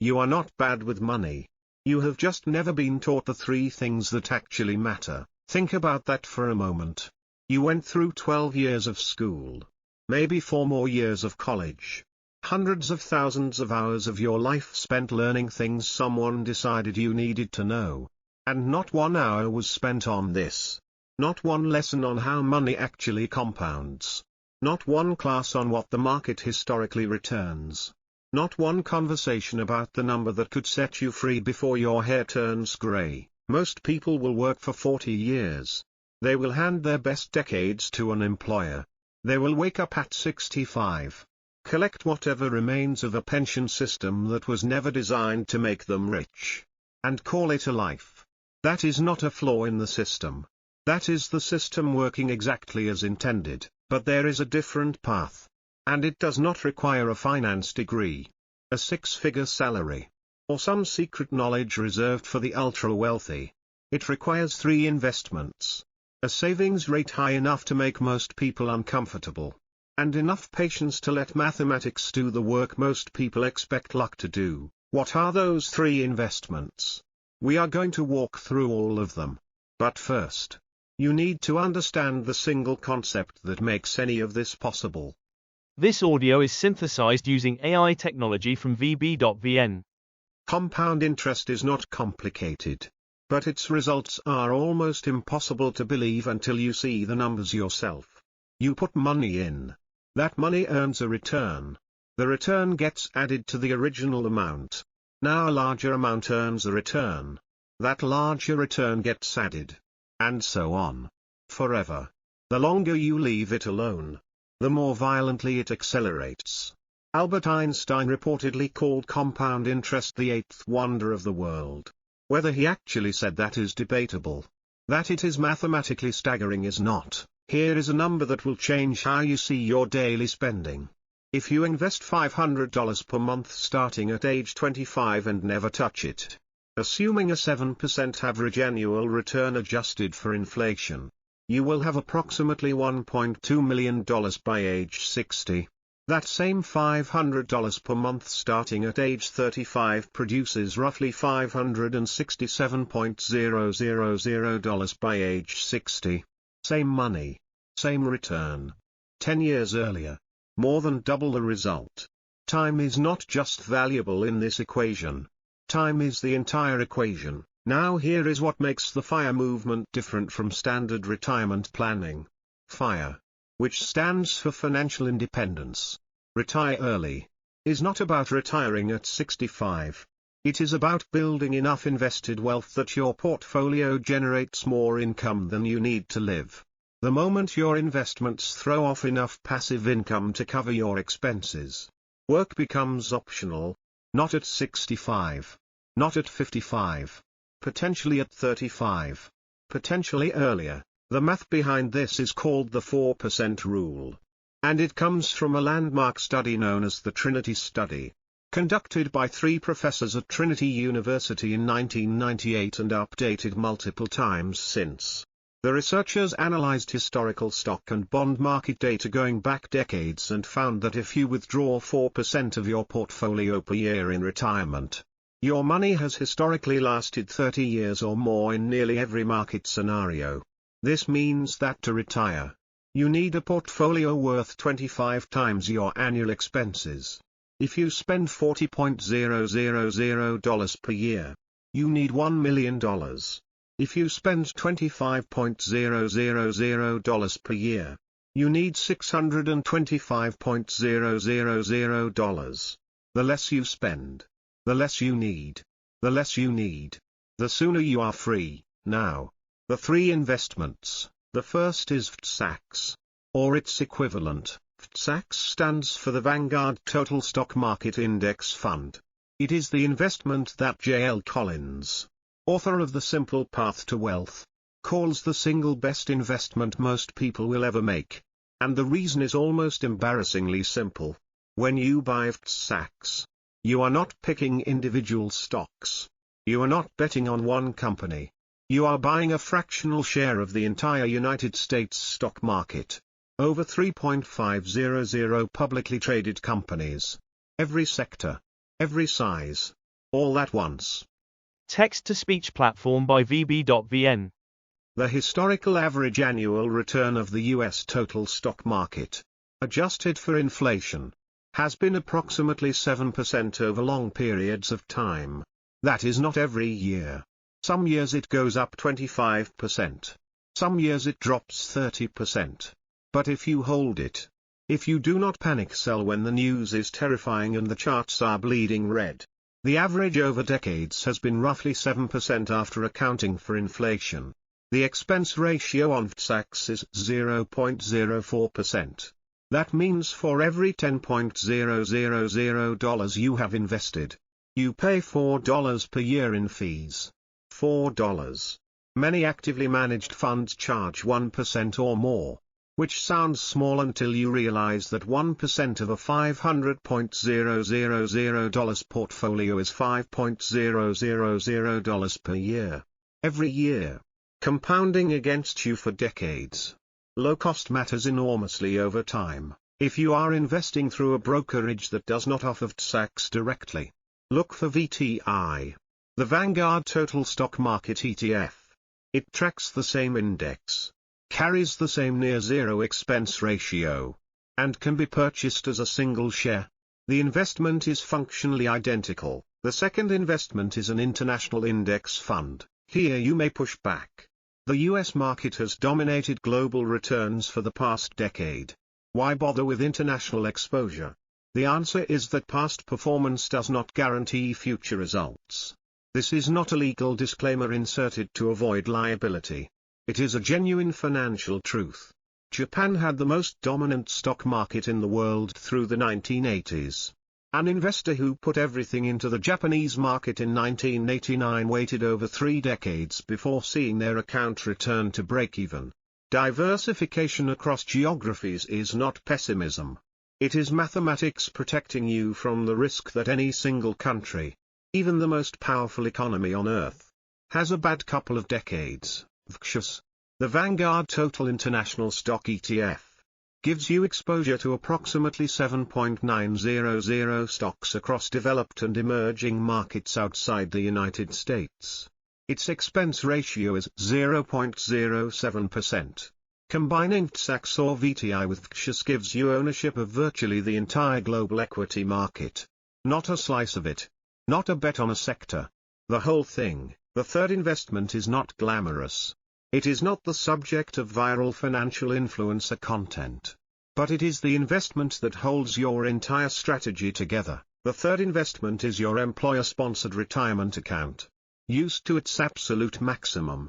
You are not bad with money. You have just never been taught the three things that actually matter. Think about that for a moment. You went through 12 years of school. Maybe 4 more years of college. Hundreds of thousands of hours of your life spent learning things someone decided you needed to know. And not 1 hour was spent on this. Not one lesson on how money actually compounds. Not one class on what the market historically returns. Not one conversation about the number that could set you free before your hair turns grey. Most people will work for 40 years. They will hand their best decades to an employer. They will wake up at 65. Collect whatever remains of a pension system that was never designed to make them rich. And call it a life. That is not a flaw in the system. That is the system working exactly as intended, but there is a different path. And it does not require a finance degree, a 6-figure salary, or some secret knowledge reserved for the ultra-wealthy. It requires 3 investments. A savings rate high enough to make most people uncomfortable. And enough patience to let mathematics do the work most people expect luck to do. What are those 3 investments? We are going to walk through all of them. But first, you need to understand the single concept that makes any of this possible. This audio is synthesized using AI technology from VB.VN. Compound interest is not complicated. But its results are almost impossible to believe until you see the numbers yourself. You put money in. That money earns a return. The return gets added to the original amount. Now a larger amount earns a return. That larger return gets added. And so on. Forever. The longer you leave it alone, the more violently it accelerates. Albert Einstein reportedly called compound interest the 8th wonder of the world. Whether he actually said that is debatable. That it is mathematically staggering is not. Here is a number that will change how you see your daily spending. If you invest $500 per month starting at age 25 and never touch it, assuming a 7% average annual return adjusted for inflation, you will have approximately $1.2 million by age 60. That same $500 per month starting at age 35 produces roughly $567.000 by age 60. Same money. Same return. 10 years earlier. More than double the result. Time is not just valuable in this equation. Time is the entire equation. Now here is what makes the FIRE movement different from standard retirement planning. FIRE, which stands for Financial Independence, Retire Early, is not about retiring at 65. It is about building enough invested wealth that your portfolio generates more income than you need to live. The moment your investments throw off enough passive income to cover your expenses, work becomes optional. Not at 65. Not at 55. Potentially at 35. Potentially earlier. The math behind this is called the 4% rule. And it comes from a landmark study known as the Trinity Study, conducted by 3 professors at Trinity University in 1998 and updated multiple times since. The researchers analyzed historical stock and bond market data going back decades and found that if you withdraw 4% of your portfolio per year in retirement, your money has historically lasted 30 years or more in nearly every market scenario. This means that to retire, you need a portfolio worth 25 times your annual expenses. If you spend $40,000 per year, you need $1 million. If you spend $25,000 per year, you need $625,000. The less you spend, the less you need. The less you need, the sooner you are free. Now, the 3 investments. The first is VTSAX, or its equivalent. VTSAX stands for the Vanguard Total Stock Market Index Fund. It is the investment that J.L. Collins, author of The Simple Path to Wealth, calls the single best investment most people will ever make. And the reason is almost embarrassingly simple. When you buy VTSAX, you are not picking individual stocks. You are not betting on one company. You are buying a fractional share of the entire United States stock market. Over 3.500 publicly traded companies. Every sector. Every size. all at once. Text-to-speech platform by VB.VN. The historical average annual return of the U.S. total stock market, adjusted for inflation, has been approximately 7% over long periods of time. That is not every year. Some years it goes up 25%. Some years it drops 30%. But if you hold it, if you do not panic sell when the news is terrifying and the charts are bleeding red, the average over decades has been roughly 7% after accounting for inflation. The expense ratio on VTSAX is 0.04%. That means for every $10.000 you have invested, you pay $4 per year in fees. $4. Many actively managed funds charge 1% or more, which sounds small until you realize that 1% of a $500.000 portfolio is $5.000 per year. Every year. Compounding against you for decades. Low cost matters enormously over time, if you are investing through a brokerage that does not offer VTSAX directly. Look for VTI. The Vanguard Total Stock Market ETF. It tracks the same index, carries the same near zero expense ratio, and can be purchased as a single share. The investment is functionally identical. The second investment is an international index fund. Here you may push back. The US market has dominated global returns for the past decade. Why bother with international exposure? The answer is that past performance does not guarantee future results. This is not a legal disclaimer inserted to avoid liability. It is a genuine financial truth. Japan had the most dominant stock market in the world through the 1980s. An investor who put everything into the Japanese market in 1989 waited over 3 decades before seeing their account return to break-even. Diversification across geographies is not pessimism. It is mathematics protecting you from the risk that any single country, even the most powerful economy on earth, has a bad couple of decades. VXUS, the Vanguard Total International Stock ETF, gives you exposure to approximately 7.900 stocks across developed and emerging markets outside the United States. Its expense ratio is 0.07%. Combining VTSAX or VTI with VXUS gives you ownership of virtually the entire global equity market. Not a slice of it. Not a bet on a sector. The whole thing. The third investment is not glamorous. It is not the subject of viral financial influencer content. But it is the investment that holds your entire strategy together. The third investment is your employer-sponsored retirement account. Used to its absolute maximum.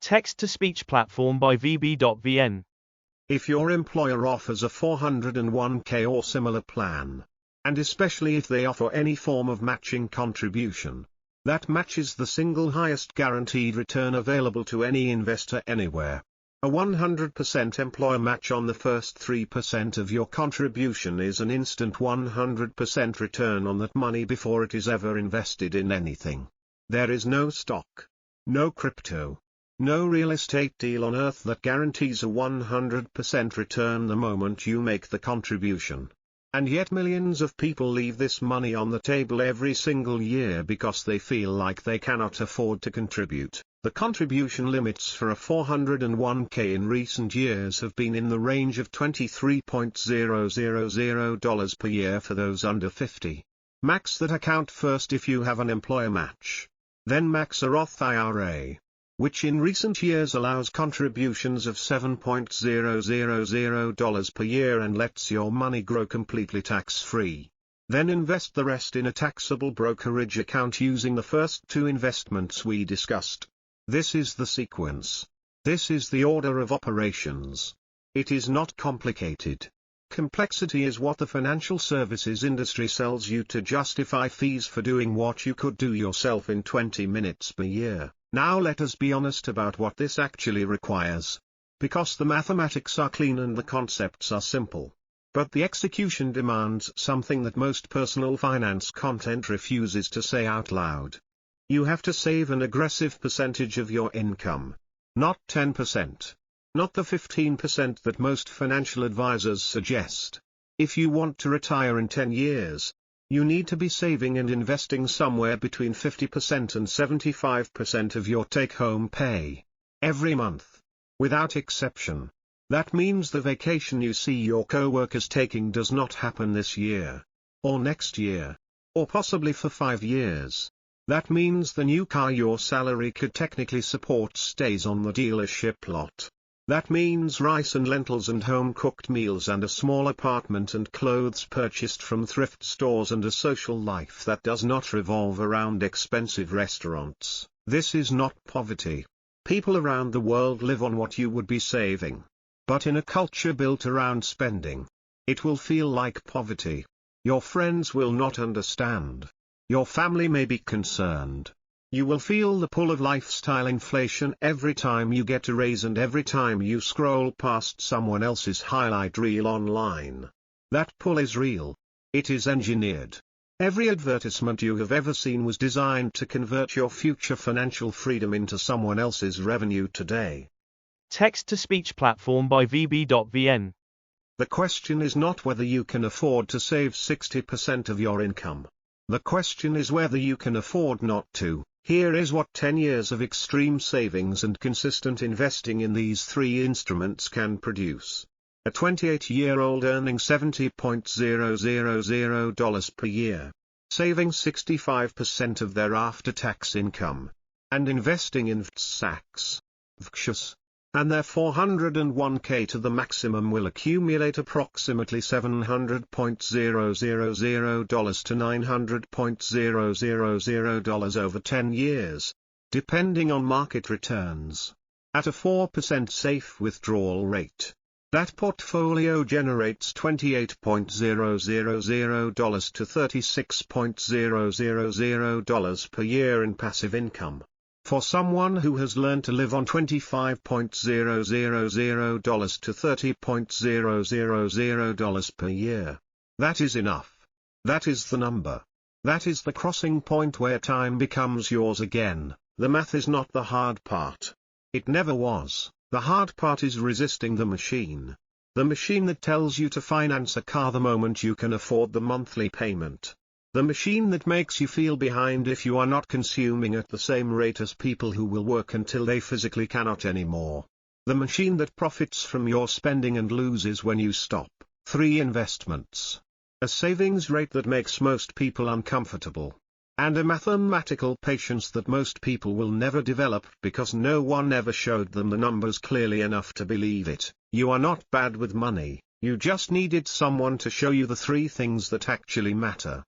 Text-to-speech platform by VB.VN. If your employer offers a 401k or similar plan, and especially if they offer any form of matching contribution, that matches the single highest guaranteed return available to any investor anywhere. A 100% employer match on the first 3% of your contribution is an instant 100% return on that money before it is ever invested in anything. There is no stock, no crypto, no real estate deal on earth that guarantees a 100% return the moment you make the contribution. And yet millions of people leave this money on the table every single year because they feel like they cannot afford to contribute. The contribution limits for a 401k in recent years have been in the range of $23.000 per year for those under 50. Max that account first if you have an employer match. Then max a Roth IRA, which in recent years allows contributions of $7.000 per year and lets your money grow completely tax-free. Then invest the rest in a taxable brokerage account using the first 2 investments we discussed. This is the sequence. This is the order of operations. It is not complicated. Complexity is what the financial services industry sells you to justify fees for doing what you could do yourself in 20 minutes per year. Now let us be honest about what this actually requires. Because the mathematics are clean and the concepts are simple. But the execution demands something that most personal finance content refuses to say out loud. You have to save an aggressive percentage of your income. Not 10%. Not the 15% that most financial advisors suggest. If you want to retire in 10 years, You need to be saving and investing somewhere between 50% and 75% of your take-home pay every month, without exception. That means the vacation you see your co-workers taking does not happen this year, or next year, or possibly for 5 years. That means the new car your salary could technically support stays on the dealership lot. That means rice and lentils and home-cooked meals and a small apartment and clothes purchased from thrift stores and a social life that does not revolve around expensive restaurants. This is not poverty. People around the world live on what you would be saving. But in a culture built around spending, it will feel like poverty. Your friends will not understand. Your family may be concerned. You will feel the pull of lifestyle inflation every time you get a raise and every time you scroll past someone else's highlight reel online. That pull is real. It is engineered. Every advertisement you have ever seen was designed to convert your future financial freedom into someone else's revenue today. Text-to-speech platform by VB.VN. The question is not whether you can afford to save 60% of your income. The question is whether you can afford not to. Here is what 10 years of extreme savings and consistent investing in these three instruments can produce. A 28-year-old earning $70,000 per year, saving 65% of their after-tax income, and investing in VTSAX, VXUS, and their 401k to the maximum will accumulate approximately $700,000 to $900,000 over 10 years, depending on market returns. At a 4% safe withdrawal rate, that portfolio generates $28,000 to $36,000 per year in passive income. For someone who has learned to live on $25,000 to $30,000 per year, that is enough. That is the number. That is the crossing point where time becomes yours again. The math is not the hard part. It never was. The hard part is resisting the machine. The machine that tells you to finance a car the moment you can afford the monthly payment. The machine that makes you feel behind if you are not consuming at the same rate as people who will work until they physically cannot anymore. The machine that profits from your spending and loses when you stop. 3 investments. A savings rate that makes most people uncomfortable. And a mathematical patience that most people will never develop because no one ever showed them the numbers clearly enough to believe it. You are not bad with money, you just needed someone to show you the 3 things that actually matter.